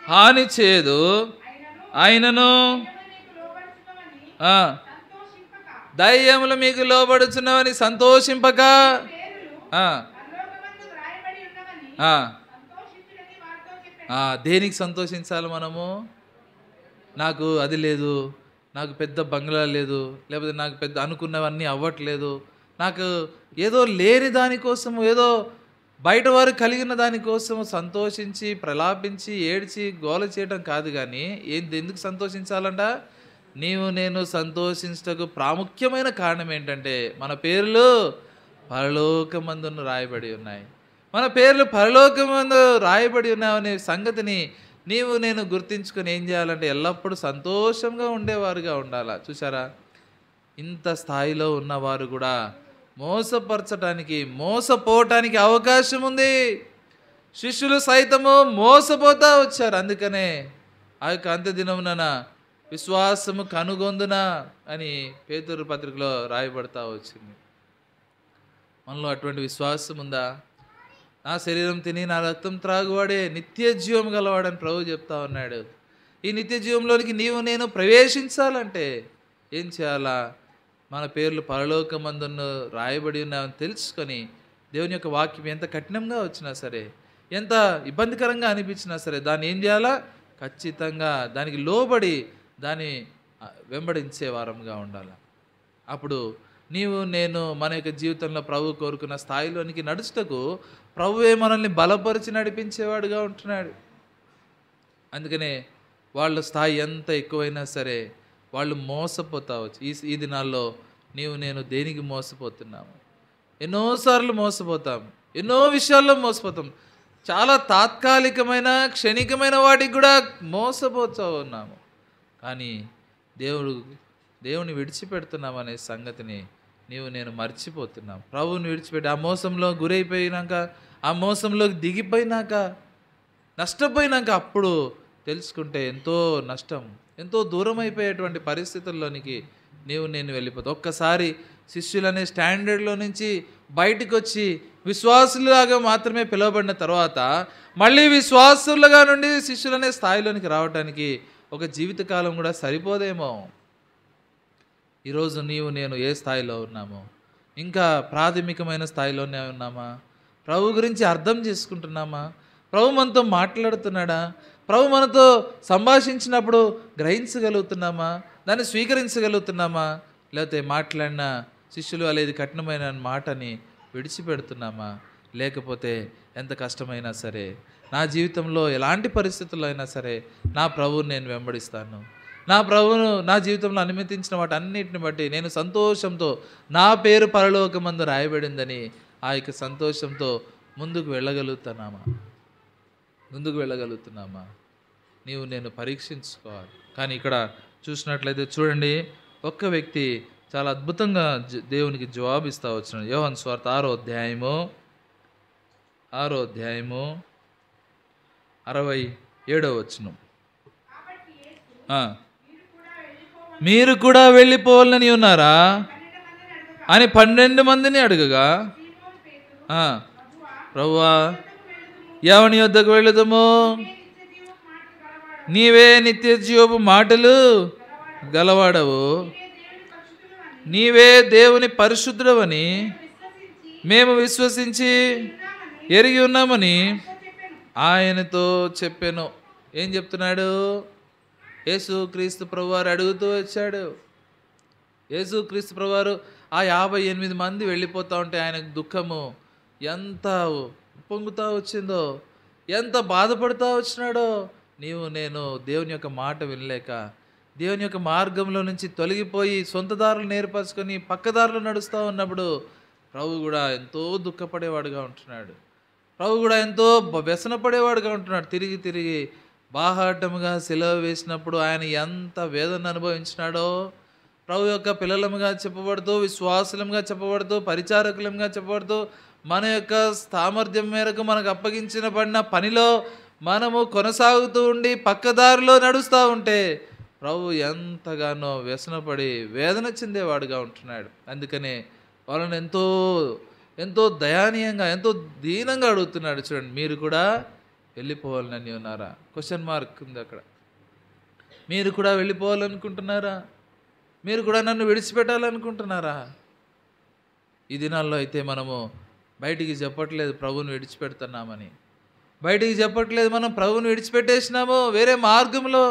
హాని చేయదు ఆయనను దయ్యములు మీకు లోబడుచున్నవని సంతోషింపక దేనికి సంతోషించాలి మనము? నాకు అది లేదు, నాకు పెద్ద బంగ్లా లేదు, లేకపోతే నాకు పెద్ద అనుకున్నవన్నీ అవ్వట్లేదు, నాకు ఏదో లేని దానికోసము, ఏదో బయట వారు కలిగిన దానికోసము సంతోషించి ప్రలాపించి ఏడ్చి గోల చేయడం కాదు. కానీ ఎందుకు సంతోషించాలంట? నేను సంతోషించటకు ప్రాముఖ్యమైన కారణం ఏంటంటే మన పేర్లు పరలోకమందున రాయబడి ఉన్నాయి. మన పేర్లు పరలోకమందు రాయబడి ఉన్నాయనే సంగతిని నేను గుర్తించుకొని ఏం చేయాలంటే ఎల్లప్పుడూ సంతోషంగా ఉండేవారుగా ఉండాలా. చూసారా, ఇంత స్థాయిలో ఉన్నవారు కూడా మోసపోవటానికి అవకాశం ఉంది. శిష్యులు సైతము మోసపోతా వచ్చారు. అందుకనే ఆ యొక్క అంత్యదినమున విశ్వాసము కనుగొందున అని పేతురు పత్రికలో రాయబడతా వచ్చింది. మనలో అటువంటి విశ్వాసం ఉందా? నా శరీరం తిని నా రక్తం త్రాగువాడే నిత్య జీవం గలవాడని ప్రభు చెప్తా ఉన్నాడు. ఈ నిత్య జీవంలోనికి నేను ప్రవేశించాలంటే ఏం చేయాలా? మన పేర్లు పరలోకమందున రాయబడి ఉన్నామని తెలుసుకొని దేవుని యొక్క వాక్యం ఎంత కఠినంగా వచ్చినా సరే, ఎంత ఇబ్బందికరంగా అనిపించినా సరే దాన్ని ఏం చేయాలా? ఖచ్చితంగా దానికి లోబడి దాన్ని వెంబడించే వారంగా ఉండాలి. అప్పుడు నేను మన యొక్క జీవితంలో ప్రభు కోరుకున్న స్థాయిలోనికి నడుచుటకు ప్రభువే మనల్ని బలపరిచి నడిపించేవాడుగా ఉంటున్నాడు. అందుకనే వాళ్ళ స్థాయి ఎంత ఎక్కువైనా సరే వాళ్ళు మోసపోతావచ్చు. ఈ దినాల్లో నేను దేనికి మోసపోతున్నాము? ఎన్నోసార్లు మోసపోతాం, ఎన్నో విషయాల్లో మోసపోతాం. చాలా తాత్కాలికమైన క్షణికమైన వాటికి కూడా మోసపోతూ ఉన్నాము. కానీ దేవుని విడిచిపెడుతున్నాం అనే సంగతిని నేను మర్చిపోతున్నాం. ప్రభువుని విడిచిపెట్టి ఆ మోసంలో గురైపోయినాక, ఆ మోసంలోకి దిగిపోయినాక, నష్టపోయినాక అప్పుడు తెలుసుకుంటే ఎంతో నష్టం, ఎంతో దూరం అయిపోయేటువంటి పరిస్థితుల్లోనికి నేను వెళ్ళిపోతాను. ఒక్కసారి శిష్యులనే స్టాండర్డ్లో నుంచి బయటకు వచ్చి విశ్వాసులుగా మాత్రమే పిలువబడిన తర్వాత మళ్ళీ విశ్వాసులుగా నుండి శిష్యులనే స్థాయిలోనికి రావడానికి ఒక జీవితకాలం కూడా సరిపోదేమో. ఈరోజు నేను ఏ స్థాయిలో ఉన్నామో? ఇంకా ప్రాథమికమైన స్థాయిలోనే ఉన్నామా? ప్రభు గురించి అర్థం చేసుకుంటున్నామా? ప్రభు మనతో మాట్లాడుతున్నాడా? ప్రభు మనతో సంభాషించినప్పుడు గ్రహించగలుగుతున్నామా? దాన్ని స్వీకరించగలుగుతున్నామా? లేకపోతే మాట్లాడిన శిష్యులు అనేది కఠినమైన మాటని విడిచిపెడుతున్నామా? లేకపోతే ఎంత కష్టమైనా సరే, నా జీవితంలో ఎలాంటి పరిస్థితుల్లో అయినా సరే నా ప్రభువుని నేను వెంబడిస్తాను, నా ప్రభువును నా జీవితంలో అనుమతించిన వాటి అన్నిటిని బట్టి నేను సంతోషంతో నా పేరు పరలోకమందు రాయబడిందని ఆ యొక్క సంతోషంతో ముందుకు వెళ్ళగలుగుతున్నామా? నేను పరీక్షించుకోవాలి. కానీ ఇక్కడ చూసినట్లయితే చూడండి, ఒక్క వ్యక్తి చాలా అద్భుతంగా దేవునికి జవాబిస్తా వచ్చినాడు. యోహాను సువార్త 6వ అధ్యాయము 67వ వచనం. మీరు కూడా వెళ్ళిపోవాలని ఉన్నారా అని 12 మందిని అడగగా, ప్రభువా ఎవని యొద్దకు వెళుదుము? నీవే నిత్య జీవపు మాటలు గలవాడవు, నీవే దేవుని పరిశుద్ధుడవని మేము విశ్వసించి ఎరిగి ఉన్నామని ఆయనతో చెప్పాను. ఏం చెప్తున్నాడు? యేసుక్రీస్తు ప్రభువారు అడుగుతూ వచ్చాడు. యేసుక్రీస్తు ప్రభువారు ఆ 58 మంది వెళ్ళిపోతూ ఉంటే ఆయనకు దుఃఖము ఎంత పొంగుతూ వచ్చిందో, ఎంత బాధపడుతూ వచ్చినాడో. నేను దేవుని యొక్క మాట వినలేక, దేవుని యొక్క మార్గంలో నుంచి తొలగిపోయి సొంత దారులు నేర్పరచుకొని పక్కదారులు నడుస్తూ ఉన్నప్పుడు ప్రభు కూడా ఎంతో దుఃఖపడేవాడుగా ఉంటున్నాడు. ప్రభు కూడా ఎంతో వ్యసనపడేవాడుగా ఉంటున్నాడు. తిరిగి బాహాటముగా సిలువ వేసినప్పుడు ఆయన ఎంత వేదన అనుభవించినాడో. ప్రభు యొక్క పిల్లలముగా చెప్పబడుతూ, విశ్వాసులముగా చెప్పబడుతూ, పరిచారకులముగా చెప్పబడుతూ, మన యొక్క సామర్థ్యం మేరకు మనకు అప్పగించబడిన పనిలో మనము కొనసాగుతూ ఉండి పక్కదారిలో నడుస్తూ ఉంటే ప్రభు ఎంతగానో వ్యసనపడి వేదన చెందేవాడుగా ఉంటున్నాడు. అందుకనే వాళ్ళని ఎంతో దయానీయంగా, ఎంతో దీనంగా అడుగుతున్నాడు. చూడండి, మీరు కూడా వెళ్ళిపోవాలని ఉన్నారా? క్వశ్చన్ మార్క్ ఉంది అక్కడ. మీరు కూడా వెళ్ళిపోవాలనుకుంటున్నారా? మీరు కూడా నన్ను విడిచిపెట్టాలనుకుంటున్నారా? ఈ దినాల్లో అయితే మనము బయటికి చెప్పట్లేదు ప్రభువుని విడిచిపెడుతున్నామని, బయటికి చెప్పట్లేదు మనం ప్రభువుని విడిచిపెట్టేసినాము. వేరే మార్గంలో,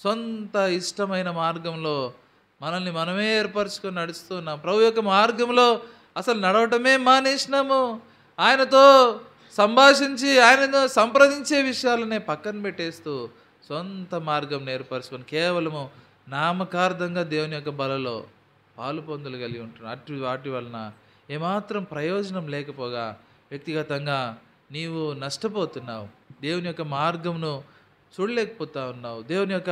సొంత ఇష్టమైన మార్గంలో మనల్ని మనమే ఏర్పరచుకొని నడుస్తున్నాం. ప్రభు యొక్క మార్గంలో అసలు నడవటమే మానేసినాము. ఆయనతో సంభాషించి ఆయనతో సంప్రదించే విషయాలనే పక్కన పెట్టేస్తూ సొంత మార్గం ఏర్పరచుకొని కేవలము నామకార్థంగా దేవుని యొక్క బలలో పాలు పొందులు కలిగి ఉంటున్నాం. వాటి వలన ఏమాత్రం ప్రయోజనం లేకపోగా వ్యక్తిగతంగా నీవు నష్టపోతున్నావు. దేవుని యొక్క మార్గమును చూడలేకపోతా ఉన్నావు. దేవుని యొక్క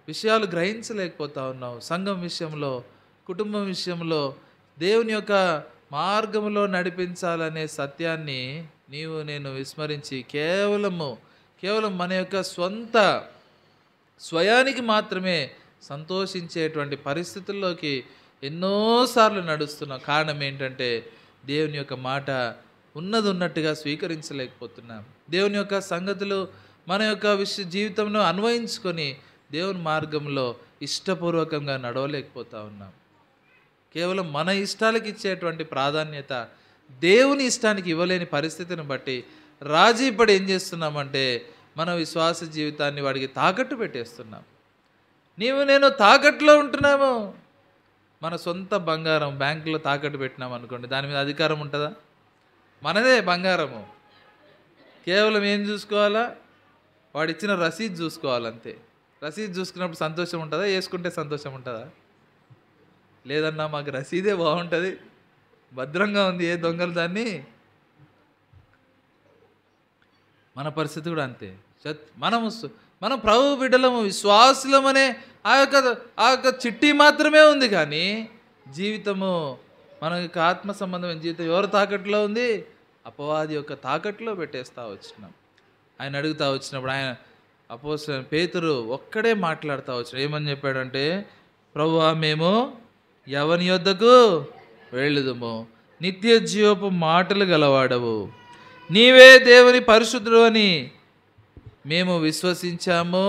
విషయాలు గ్రహించలేకపోతా ఉన్నావు. సంఘం విషయంలో, కుటుంబం విషయంలో దేవుని యొక్క మార్గంలో నడిపించాలనే సత్యాన్ని నేను విస్మరించి కేవలం మన యొక్క స్వయానికి మాత్రమే సంతోషించేటువంటి పరిస్థితుల్లోకి ఎన్నోసార్లు నడుస్తున్నాం. కారణం ఏంటంటే దేవుని యొక్క మాట ఉన్నట్టుగా స్వీకరించలేకపోతున్నాం. దేవుని యొక్క సంగతులు మన యొక్క జీవితంలో అన్వయించుకొని దేవుని మార్గంలో ఇష్టపూర్వకంగా నడవలేకపోతా ఉన్నాం. కేవలం మన ఇష్టాలకు ఇచ్చేటువంటి ప్రాధాన్యత దేవుని ఇష్టానికి ఇవ్వలేని పరిస్థితిని బట్టి రాజీపడి ఏం చేస్తున్నామంటే మన విశ్వాస జీవితాన్ని వాడికి తాకట్టు పెట్టేస్తున్నాం. నేను తాకట్టులో ఉంటున్నాము. మన సొంత బంగారం బ్యాంకులో తాకట్టు పెట్టినాం అనుకోండి, దాని మీద అధికారం ఉంటుందా? మనదే బంగారము. కేవలం ఏం చూసుకోవాలా? వాడిచ్చిన రసీదు చూసుకోవాలంతే. రసీదు చూసుకున్నప్పుడు సంతోషం ఉంటుందా? వేసుకుంటే సంతోషం ఉంటుందా? లేదన్నా మాకు రసీదే బాగుంటుంది, భద్రంగా ఉంది, ఏ దొంగలు దాన్ని. మన పరిస్థితి కూడా అంతే. మనం ప్రభు బిడ్డలము, విశ్వాసులమనే ఆ యొక్క చిట్టి మాత్రమే ఉంది, కానీ జీవితము, మన యొక్క ఆత్మ సంబంధమైన జీవితం ఎవరు తాకట్లో ఉంది? అపవాది యొక్క తాకట్లో పెట్టేస్తా వచ్చినాం. ఆయన అడుగుతా వచ్చినప్పుడు ఆయన అపోస్తలుడైన పేతురు ఒక్కడే మాట్లాడుతూ వచ్చినాడు. ఏమని చెప్పాడంటే, ప్రభువా మేము ఎవని యొద్దకు వెళ్ళుదుము, నిత్య జీవపు మాటలు గలవాడవు, నీవే దేవుని పరిశుద్ధుడు అని మేము విశ్వసించాము,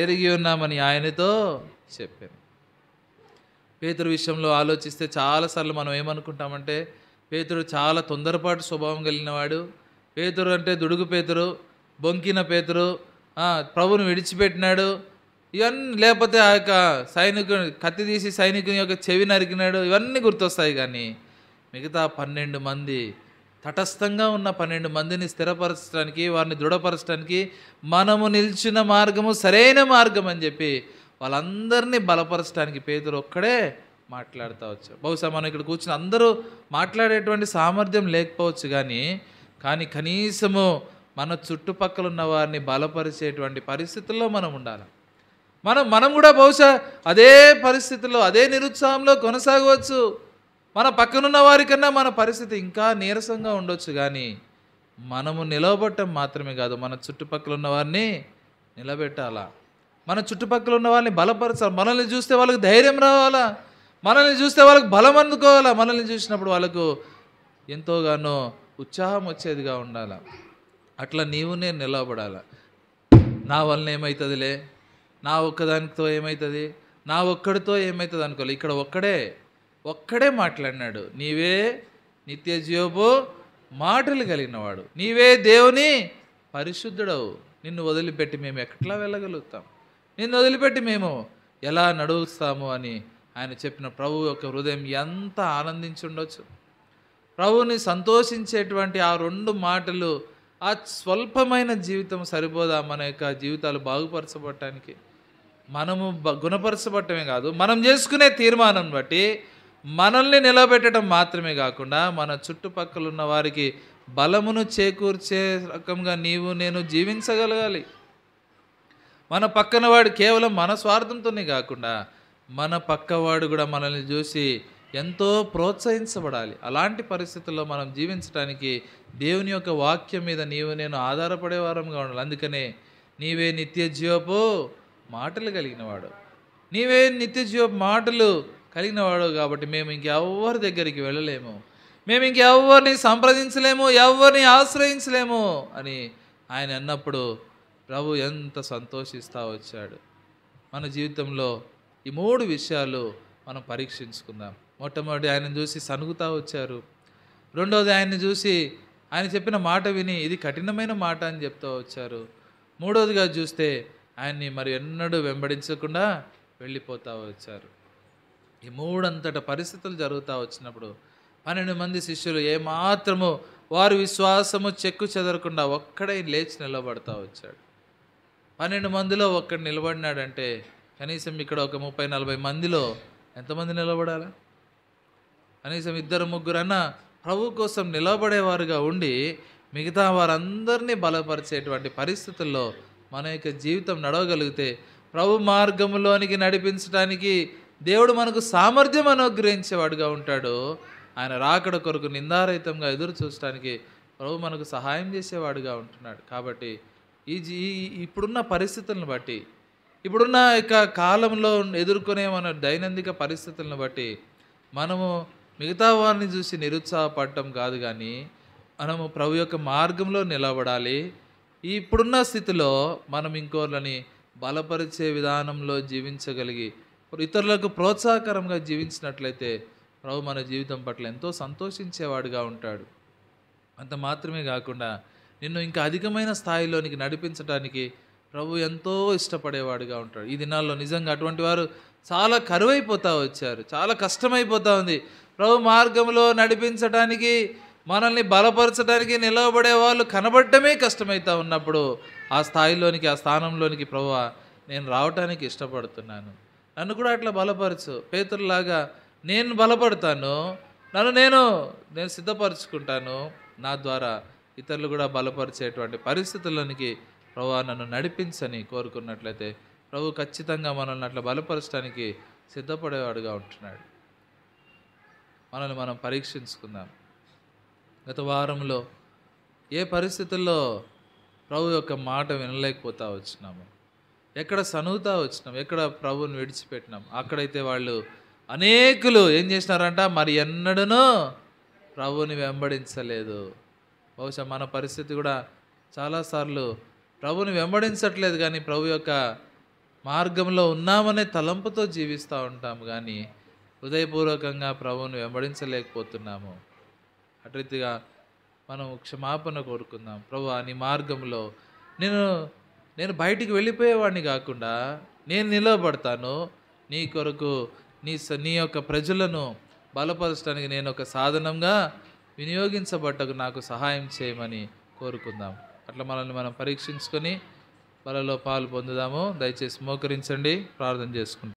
ఎరిగి ఉన్నామని ఆయనతో చెప్పాను. పేతురు విషయంలో ఆలోచిస్తే చాలాసార్లు మనం ఏమనుకుంటామంటే, పేతురు చాలా తొందరపాటు స్వభావం కలిగినవాడు, పేతురు అంటే దుడుగు పేతురు, బొంకిన పేతురు, ప్రభుని విడిచిపెట్టినాడు, ఇవన్నీ, లేకపోతే ఆ యొక్క సైనికుని కత్తి తీసి సైనికుని యొక్క చెవి నరికినాడు, ఇవన్నీ గుర్తొస్తాయి. కానీ మిగతా 12 మంది, తటస్థంగా ఉన్న 12 మందిని స్థిరపరచడానికి, వారిని దృఢపరచడానికి మనము నిలిచిన మార్గము సరైన మార్గం అని చెప్పి వాళ్ళందరినీ బలపరచడానికి పేతురు ఒక్కడే మాట్లాడుతూ వచ్చారు. బహుశా మనం ఇక్కడ కూర్చుని అందరూ మాట్లాడేటువంటి సామర్థ్యం లేకపోవచ్చు, కానీ కనీసము మన చుట్టుపక్కల ఉన్న వారిని బలపరిచేటువంటి పరిస్థితుల్లో మనం ఉండాలి. మనం కూడా బహుశా అదే పరిస్థితుల్లో, అదే నిరుత్సాహంలో కొనసాగవచ్చు. మన పక్కనున్న వారికన్నా మన పరిస్థితి ఇంకా నీరసంగా ఉండొచ్చు, కానీ మనము నిలవబట్టం మాత్రమే కాదు, మన చుట్టుపక్కల ఉన్న వారిని నిలబెట్టాలా, మన చుట్టుపక్కల ఉన్న వాళ్ళని బలపరచాలి. మనల్ని చూస్తే వాళ్ళకి ధైర్యం రావాలా, మనల్ని చూస్తే వాళ్ళకి బలం అందుకోవాలా, మనల్ని చూసినప్పుడు వాళ్ళకు ఎంతోగానో ఉత్సాహం వచ్చేదిగా ఉండాలి. అట్లా నీవు నేను నిలబడాలి. నా వలన ఏమవుతుందిలే, నా ఒక్కదానితో ఏమవుతుంది, నా ఒక్కడితో ఏమవుతుంది అనుకోవాలి. ఇక్కడ ఒక్కడే మాట్లాడినాడు, నీవే నిత్య జీవపు మాటలు కలిగినవాడు, నీవే దేవుని పరిశుద్ధుడవు, నిన్ను వదిలిపెట్టి మేము ఎట్లా వెళ్ళగలుగుతాం, నిన్ను వదిలిపెట్టి మేము ఎలా నడుస్తాము అని ఆయన చెప్పిన ప్రభు యొక్క హృదయం ఎంత ఆనందించి ఉండొచ్చు. ప్రభువుని సంతోషించేటువంటి ఆ 2 మాటలు, ఆ స్వల్పమైన జీవితం సరిపోదా మన యొక్క జీవితాలు బాగుపరచబడటానికి? మనము గుణపరచబడటమే కాదు, మనం చేసుకునే తీర్మానం బట్టి మనల్ని నిలబెట్టడం మాత్రమే కాకుండా మన చుట్టుపక్కల ఉన్న వారికి బలమును చేకూర్చే రకంగా నీవు నేను జీవించగలగాలి. మన పక్కన వాడు కేవలం మన స్వార్థంతోనే కాకుండా మన పక్కవాడు కూడా మనల్ని చూసి ఎంతో ప్రోత్సహించబడాలి. అలాంటి పరిస్థితుల్లో మనం జీవించడానికి దేవుని యొక్క వాక్యం మీద నీవు నేను ఆధారపడే వారంగా ఉండాలి. అందుకనే నీవే నిత్య జీవపు మాటలు కలిగినవాడు, నీవే నిత్య జీవపు మాటలు కలిగినవాడు కాబట్టి మేము ఇంకెవ్వరి దగ్గరికి వెళ్ళలేము, మేము ఇంకెవ్వరిని సంప్రదించలేము, ఎవరిని ఆశ్రయించలేము అని ఆయన అన్నప్పుడు ప్రభు ఎంత సంతోషిస్తూ వచ్చాడు. మన జీవితంలో ఈ 3 విషయాలు మనం పరీక్షించుకుందాం. మొట్టమొదటి ఆయన చూసి సనుగుతూ వచ్చారు, రెండవది ఆయన్ని చూసి ఆయన చెప్పిన మాట విని ఇది కఠినమైన మాట అని చెప్తూ వచ్చారు, మూడవదిగా చూస్తే ఆయన్ని మరి ఎన్నడూ వెంబడించకుండా వెళ్ళిపోతూ వచ్చారు. ఈ 3 అంతట పరిస్థితులు జరుగుతూ వచ్చినప్పుడు 12 మంది శిష్యులు ఏమాత్రము వారి విశ్వాసము చెక్కు చెదరకుండా ఒక్కడే లేచి నిలబడతా వచ్చాడు. 12 మందిలో ఒక్కడు నిలబడినాడంటే కనీసం ఇక్కడ ఒక 30-40 మందిలో ఎంతమంది నిలబడాలా? కనీసం 2-3 ప్రభు కోసం నిలబడేవారుగా ఉండి మిగతా వారందరినీ బలపరిచేటువంటి పరిస్థితుల్లో మన యొక్క జీవితం నడవగలిగితే ప్రభు మార్గంలోనికి నడిపించడానికి దేవుడు మనకు సామర్థ్యం అనుగ్రహించేవాడుగా ఉంటాడు. ఆయన రాకడ కొరకు నిందారహితంగా ఎదురు చూడటానికి ప్రభు మనకు సహాయం చేసేవాడుగా ఉంటున్నాడు. కాబట్టి ఇప్పుడున్న పరిస్థితులను బట్టి, ఇప్పుడున్న యొక్క కాలంలో ఎదుర్కొనే మన దైనందిక పరిస్థితులను బట్టి మనము మిగతా వారిని చూసి నిరుత్సాహపడటం కాదు, కానీ మనము ప్రభు యొక్క మార్గంలో నిలబడాలి. ఇప్పుడున్న స్థితిలో మనం ఇంకోళ్ళని బలపరిచే విధానంలో జీవించగలిగి ఇతరులకు ప్రోత్సాహకరంగా జీవించినట్లయితే ప్రభు మన జీవితం పట్ల ఎంతో సంతోషించేవాడుగా ఉంటాడు. అంత మాత్రమే కాకుండా నిన్ను ఇంకా అధికమైన స్థాయిలోనికి నడిపించడానికి ప్రభు ఎంతో ఇష్టపడేవాడుగా ఉంటాడు. ఈ దినాల్లో నిజంగా అటువంటి వారు చాలా కరువైపోతూ వచ్చారు, చాలా కష్టమైపోతూ ఉంది. ప్రభు మార్గంలో నడిపించడానికి, మనల్ని బలపరచడానికి నిలవబడే వాళ్ళు కనబడటమే కష్టమవుతూ ఉన్నప్పుడు ఆ స్థాయిలోనికి, ఆ స్థానంలోనికి ప్రభువా నేను రావటానికి ఇష్టపడుతున్నాను. నన్ను కూడా అట్లా బలపరచు. పేతురులాగా నేను బలపడతాను, నన్ను నేను సిద్ధపరచుకుంటాను. నా ద్వారా ఇతరులు కూడా బలపరిచేటువంటి పరిస్థితుల్లోనికి ప్రభువా నన్ను నడిపించని కోరుకున్నట్లయితే ప్రభు ఖచ్చితంగా మనల్ని అట్లా బలపరచడానికి సిద్ధపడేవాడుగా ఉంటున్నాడు. మనల్ని మనం పరీక్షించుకుందాం. గత వారంలో ఏ పరిస్థితుల్లో ప్రభు యొక్క మాట వినలేకపోతా వచ్చినాము, ఎక్కడ సనుగుతా వచ్చినాం, ఎక్కడ ప్రభువుని విడిచిపెట్టినాం. అక్కడైతే వాళ్ళు అనేకులు ఏం చేసినారంట, మరి ఎన్నడూనూ ప్రభువుని వెంబడించలేదు. బహుశా మన పరిస్థితి కూడా చాలాసార్లు ప్రభువుని వెంబడించట్లేదు, కానీ ప్రభు యొక్క మార్గంలో ఉన్నామనే తలంపుతో జీవిస్తూ ఉంటాము, కానీ హృదయపూర్వకంగా ప్రభువుని వెంబడించలేకపోతున్నాము. అటు రీతిగా మనం క్షమాపణ కోరుకుందాం. ప్రభువా నీ మార్గంలో నేను బయటికి వెళ్ళిపోయేవాడిని కాకుండా నేను నిలబడతాను. నీ కొరకు నీ యొక్క ప్రజలను బలపరచడానికి నేను ఒక సాధనంగా వినియోగించబట్టకు నాకు సహాయం చేయమని కోరుకుందాం. అట్లా మనల్ని మనం పరీక్షించుకొని బలలో పాలు పొందుదాము. దయచేసి మోకరించండి, ప్రార్థన చేసుకుంటాం.